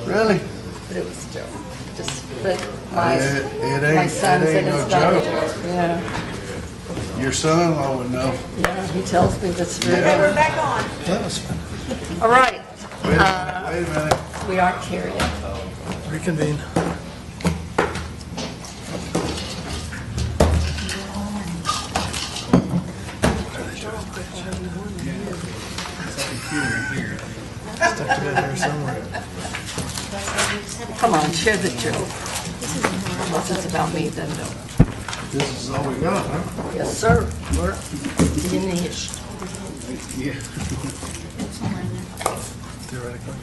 Really? But it was a joke. But my It son said ain't no it's not. joke. Yeah, Your son-in-law would know. yeah, he tells me that's true. Yeah. We're back on. That was fun. All right, Wait a minute. we aren't here yet. Reconvene. Stuck together here somewhere. Come on, share the joke. Unless it's about me, then no. This is all we got, huh? Yes, sir. We're finished. Yeah. Theoretically.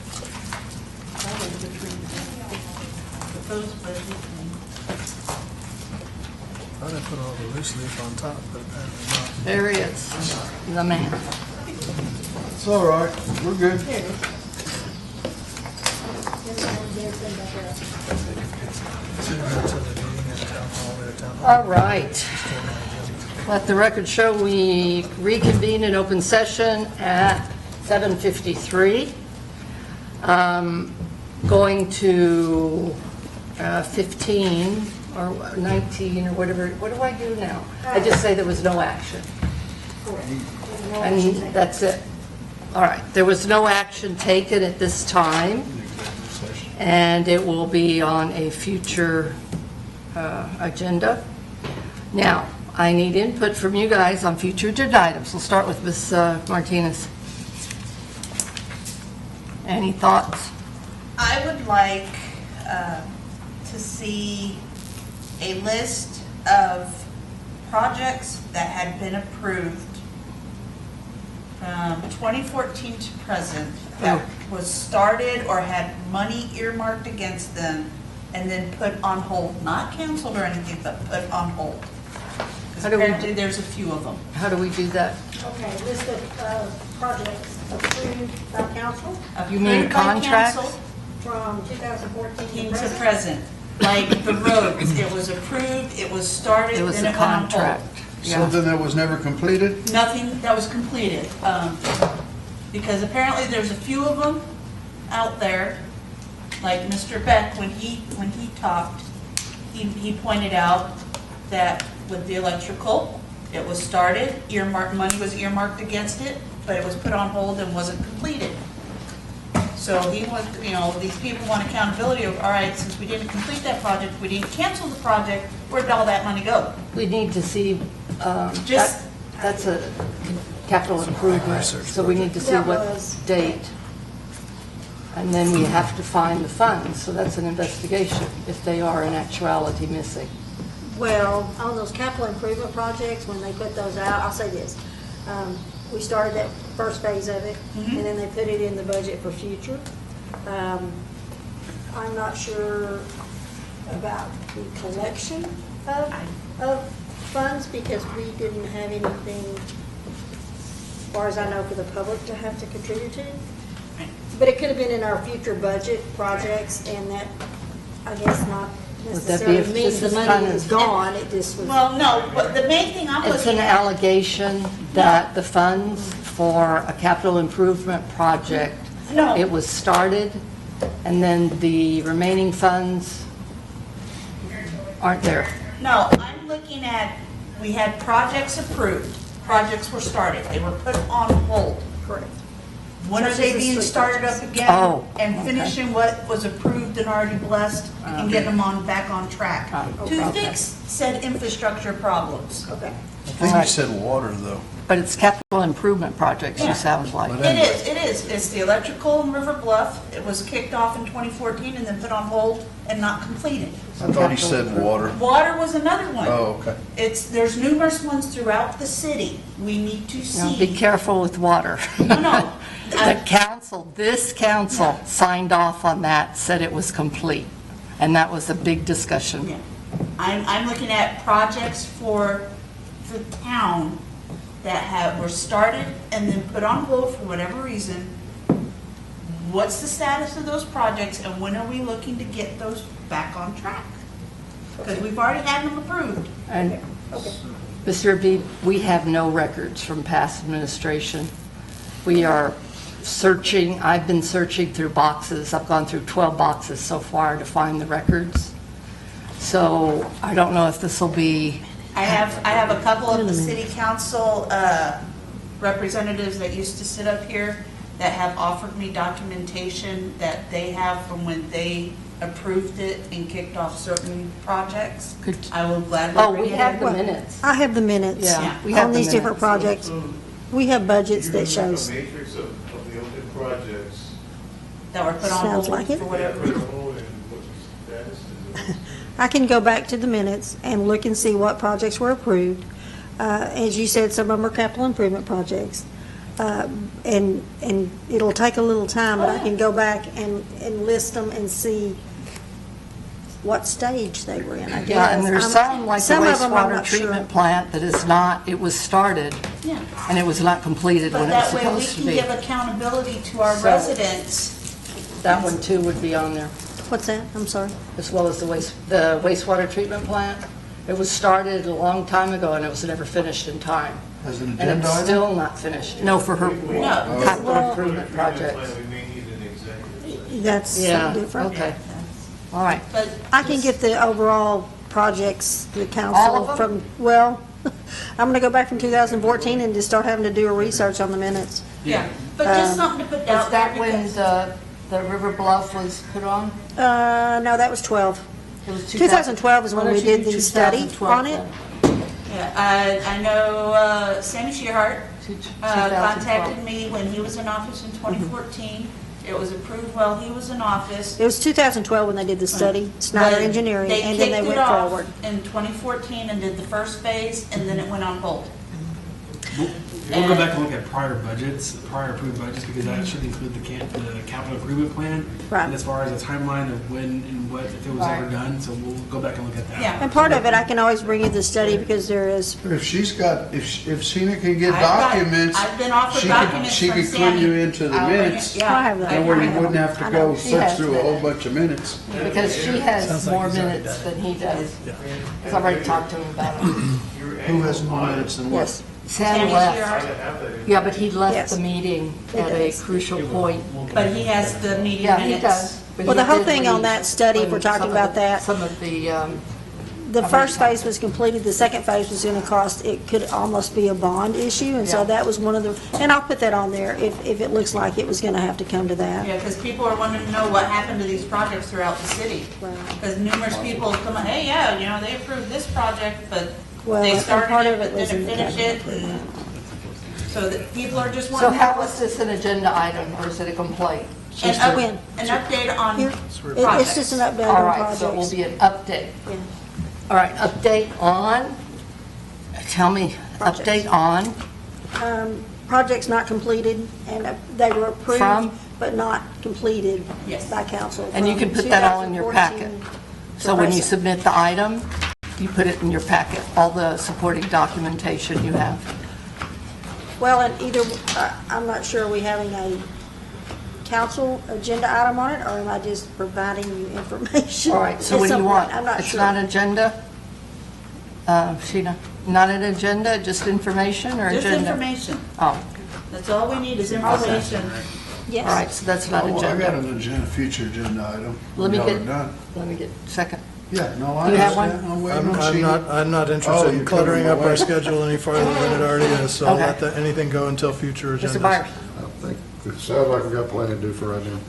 Thought I put all the loose leaf on top, but apparently not. There he is, the man. It's all right. We're good. Should have gone to the meeting at town hall, at town hall. All right. Let the record show we reconvene in open session at 7:53. Going to 15 or 19 or whatever. What do I do now? I just say there was no action. And that's it. All right. There was no action taken at this time, and it will be on a future agenda. Now, I need input from you guys on future agenda items. We'll start with Ms. Martinez. Any thoughts? I would like to see a list of projects that had been approved from 2014 to present that was started or had money earmarked against them and then put on hold, not canceled or anything, but put on hold. Because How do we apparently there's a few of them. How do we do that? Okay, list of projects approved by council You mean Approved by contracts? council from 2014 To to present. present, like the roads, it was approved, it was started, It was then a it went on hold. contract. Yeah. Something that was never completed? Nothing that was completed, because apparently there's a few of them out there, like Mr. Beck, when he talked, he pointed out that with the electrical, it was started, money was earmarked against it, but it was put on hold and wasn't completed. So he wants, these people want accountability of, all right, since we didn't complete that project, we didn't cancel the project, where'd all that money go? We need to see, Just- that's a capital improvement, so we need to see That what was- date. And then we have to find the funds, so that's an investigation, if they are in actuality missing. Well, on those capital improvement projects, when they put those out, I'll say this. We started that first phase of it, and then they put it in the budget for future. I'm not sure about the collection of funds because we didn't have anything, as far as I know, for the public to have to contribute to. But it could have been in our future budget projects, and that, I guess, not Would that be necessarily if means this the is money kind is of- gone, it just was. Well, no, but the main thing I'm It's an looking at, allegation that the funds for a capital improvement project, No. it was started, and then the remaining funds aren't there. no, I'm looking at, we had projects approved, projects were started, they were put on hold. Correct. When are Such they as the being street started up projects. again? Oh, And okay. finishing what was approved and already blessed and getting them back on track to okay. fix said infrastructure problems. Okay. I think you said water, though. But it's capital improvement projects, you Yeah. sound like. But It is. It's the electrical in River Bluff. It was kicked off in 2014 and then put on hold and not completed. I thought you said water. Water was another one. Oh, okay. There's numerous ones throughout the city. We need to Now, be see. careful with water. No. The council, this council signed off on that, said it was complete, and that was a big discussion. Yeah. I'm looking at projects for the town that were started and then put on hold for whatever reason. What's the status of those projects and when are we looking to get those back on track? Because we've already had them approved. And, Mr. Abid, we have no records from past administration. We are searching, I've been searching through boxes. I've gone through 12 boxes so far to find the records. So I don't know if this will be, I have a couple of the city council representatives that used to sit up here that have offered me documentation that they have from when they approved it and kicked off certain projects. Could- I will gladly oh, bring we it have in. the minutes. I have the minutes Yeah, we have on the these different minutes. projects. We have budgets You that remember shows, the matrix of the open projects That were put on Sounds hold like it. for that whatever put reason. on hold and what the status is? I can go back to the minutes and look and see what projects were approved. As you said, some of them are capital improvement projects. And it'll take a little time, but I can go back and list them and see what stage they were in, I guess. Yeah, and there's I'm- some, like the some of them I'm wastewater not sure. treatment plant, that is not, it was started, Yeah. and it was not completed But when it was that way we supposed to can be. give accountability to our So- residents. That one too would be on there, What's that? I'm sorry. as well as the wastewater treatment plant. It was started a long time ago, and it was never finished in time. As an And agenda it's item? still not finished. No, for her capital improvement projects. We may need an executive. That's Yeah, something different. okay. All right. But I can get the overall projects, the All council of them? from, well, I'm going to go back from 2014 and just start having to do a research on the minutes. yeah, but just something to put out Was there that when because the River Bluff was put on? No, that was 12. It was 2012 is when Why don't we you did do the study 2012 on it. then? yeah, I know Sammy Shearhart Two- 2012. contacted me when he was in office in 2014. It was approved while he was in office. It was 2012 when they did the study, Snyder But Engineering, and then they went forward. They kicked it off in 2014 and did the first phase, and then it went on hold. We'll go back and look at prior budgets, prior approved budgets, because that should include the capital improvement plan. Right. And as far as a timeline of when and what, if it was ever Right. done, so we'll go back and look at that. Yeah. And part of it, I can always bring you the study because there is, But if she's got, if Sheena can get I've got- documents, I've been offered she documents could from clue Sammy. you into the I'll bring it. minutes. Yeah, I have that. That way you have wouldn't have to I go know. She search has through a that. whole bunch of minutes. Because she has Sounds like more he's already minutes done than he does. Because I've already talked to him about it. Who has more minutes than what? yes. Sam Sammy left. Shearhart, Yeah, but he left Yes. the meeting He at a does. crucial point. but he has the meeting Yeah, minutes. he does. But Well, he the whole did thing on leave that study, if we're when talking some of about the- that, Some of the, the first phase was completed, the second phase was going to cost, it could almost be a bond issue, and so Yeah. that was one of the, and I'll put that on there if it looks like it was going to have to come to that. Yeah, because people are wanting to know what happened to these projects throughout the city. Right. Because numerous people have come, hey, yeah, you know, they approved this project, but Well, they and started part it, of it but was in didn't the finish it. capital and- So that people are just so wanting to know how what's is this an agenda item, or is it a complaint? an When? update on Here, projects. it's just an update All on right, so it will projects. be an update. Yeah. All right, update on, tell me, Projects. update on, Projects not completed, and they were approved, From? but not completed Yes. by council. and you from can put that all in your packet. 2014 So when you present. submit the item, you put it in your packet, all the supporting documentation you have. Well, and either, I'm not sure, are we having a council agenda item on it, or am I just providing you information? All right, so At what do some you point? want? I'm not It's sure. not agenda? Sheena, not an agenda, just information or Just agenda? information. Oh, That's all we need is information. Yes. all right, so that's not Oh, I got agenda. an agenda, future agenda item. Let me Y'all get- are done. Let me get second. Yeah, no, I You have one? understand. I'm waiting on I'm Sheena. I'm not Oh, interested you in cluttering covered up my our way. schedule any farther than it already is, so I'll Okay. let anything go until future agendas. Mr. Byers? I think it sounds like we got plenty to do for right now.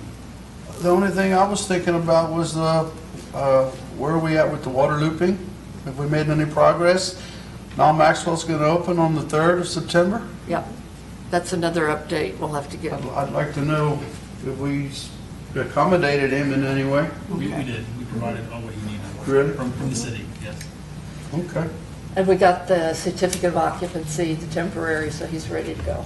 The only thing I was thinking about was, where are we at with the water looping? Have we made any progress? Now Maxwell's gonna open on the 3rd of September? Yep, that's another update we'll have to get. I'd like to know if we accommodated him in any way. We did, we provided all what you needed. Really? From the city, yes. Okay. And we got the certificate of occupancy, the temporary, so he's ready to go.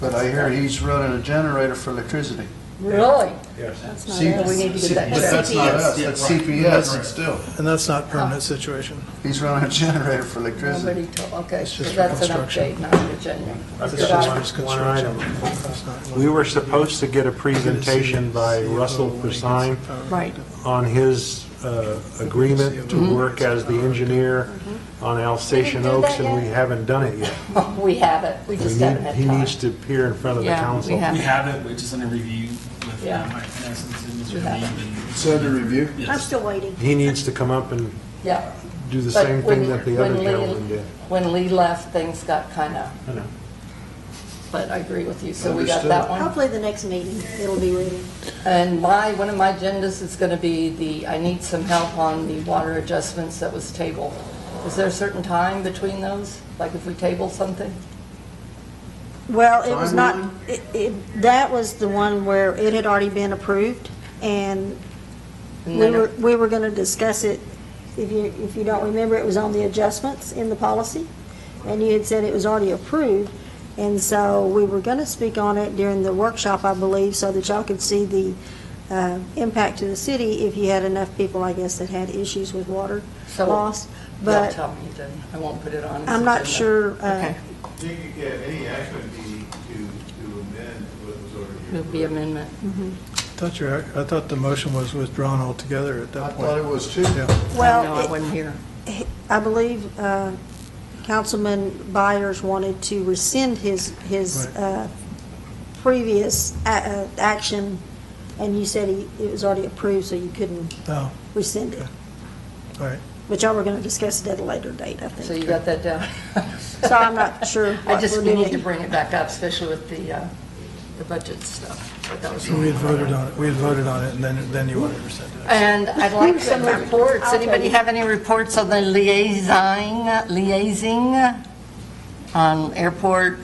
But I hear he's running a generator for electricity. Really? That's not See- us. We need to get that But checked. that's not us, that's CPS, it's still. And that's not permanent situation. He's running a generator for electricity. Nobody told, okay, It's so just for that's an construction. update, not an agenda. It's Good just item. for construction. It's not- We were supposed to get a presentation by Russell Persign Right, on his agreement to work as the engineer on Alsatian We didn't do Oaks, that and we yet? haven't done it yet. We haven't, we just haven't had He time. needs to appear in front of the Yeah, we council. have. We have it, we're just under review with Yeah. Mike Nessens and We Mr. have Reed. it. and- It's under review? Yes. I'm still waiting. He needs to come up and Yeah. do the But same when- thing that the when other Lee- gentleman did. When Lee left, things got kind of, I know. but I agree with you, so we got Understood. that one. Hopefully the next meeting, it'll be ready. And one of my agendas is going to be I need some help on the water adjustments that was tabled. Is there a certain time between those? Like if we table something? Well, it was not, Timeline? that was the one where it had already been approved, and And then- we were going to discuss it. If you don't remember, it was on the adjustments in the policy, and you had said it was already approved, and so we were going to speak on it during the workshop, I believe, so that y'all could see the impact to the city if you had enough people, I guess, that had issues with water So- loss. They'll But tell me then. I won't put it on. as I'm not agenda. sure, Okay, I think you get any action would be to amend what was already. it'll be amendment. I thought the motion was withdrawn altogether at I that thought it point. was too. Yeah. well. No, I wasn't here. I believe Councilman Byers wanted to rescind his previous action, and you said it was already approved, so you couldn't Oh, rescind it. all right. But y'all were going to discuss it at a later date, I So think. you got that down? So I'm not sure I what just, we're we need to doing. bring it back up, especially with the budget stuff. But that was So we had voted on it, and then you wanted to rescind it. And I'd like some reports. Anybody have any reports on the liaising on airport,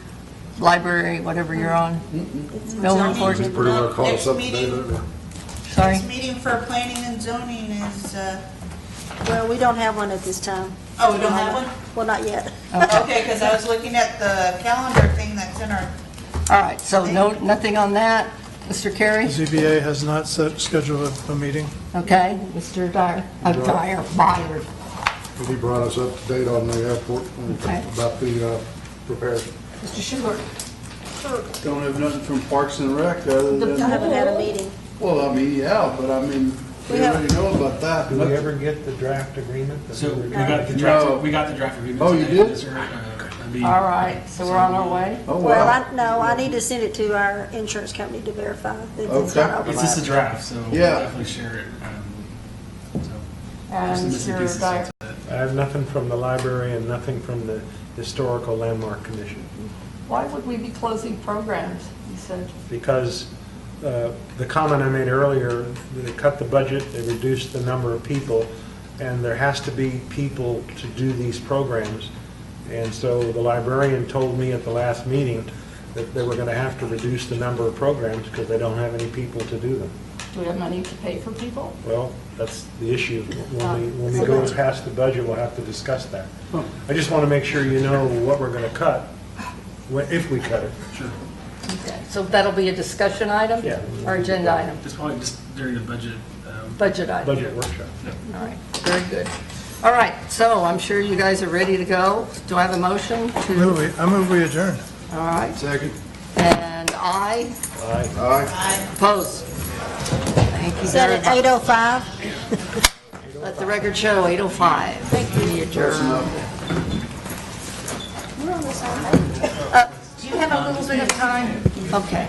library, whatever you're on? No Zoning. reports? He's pretty well caught us Next up to date, meeting. isn't he? Sorry? Next meeting for planning and zoning is, Well, we don't have one at this time. oh, we don't have one? Well, not yet. Okay, because I was looking at the calendar thing that's in our, All right, so nothing on that. Mr. Carey? The ZBA has not scheduled a meeting. Okay. Mr. Dyer? Byers. And he brought us up to date on the airport Okay. about the repairs. Mr. Schubert? Don't have nothing from Parks and Rec other I than, haven't had a meeting. well, I mean, yeah, but I mean, we already know about that. Did we ever get the draft agreement? that So we we were- got the No. draft, we got the draft agreement. Oh, you today. did? Yes, sir. That'd be- All right, so we're on our way? Oh, Well, wow. I need to send it to our insurance company to verify that it's Okay. not It's just a overlapped. draft, so we'll Yeah. definitely share it. So And just the missing Mr. pieces Dyer? to it. I have nothing from the library and nothing from the Historical Landmark Commission, Why would we be closing programs, you said? because the comment I made earlier, they cut the budget, they reduced the number of people, and there has to be people to do these programs. And so the librarian told me at the last meeting that they were going to have to reduce the number of programs because they don't have any people to do them. Do we have money to pay for people? Well, that's the issue. When we go past the budget, we'll have to discuss that. I just want to make sure you know what we're going to cut, if we cut it. Sure. Okay, so that'll be a discussion item? Yeah. Or agenda item? Just probably just during the budget. Budget item? Budget workshop. All right, very good. All right, so I'm sure you guys are ready to go. Do I have a motion to, I move we adjourn. all right, Second. and I Aye. oppose. Thank you Is that very at much. 8:05? Let the record show, 8:05. Thank you, adjourn. We're on the same page. Do you have a little bit of time? Okay.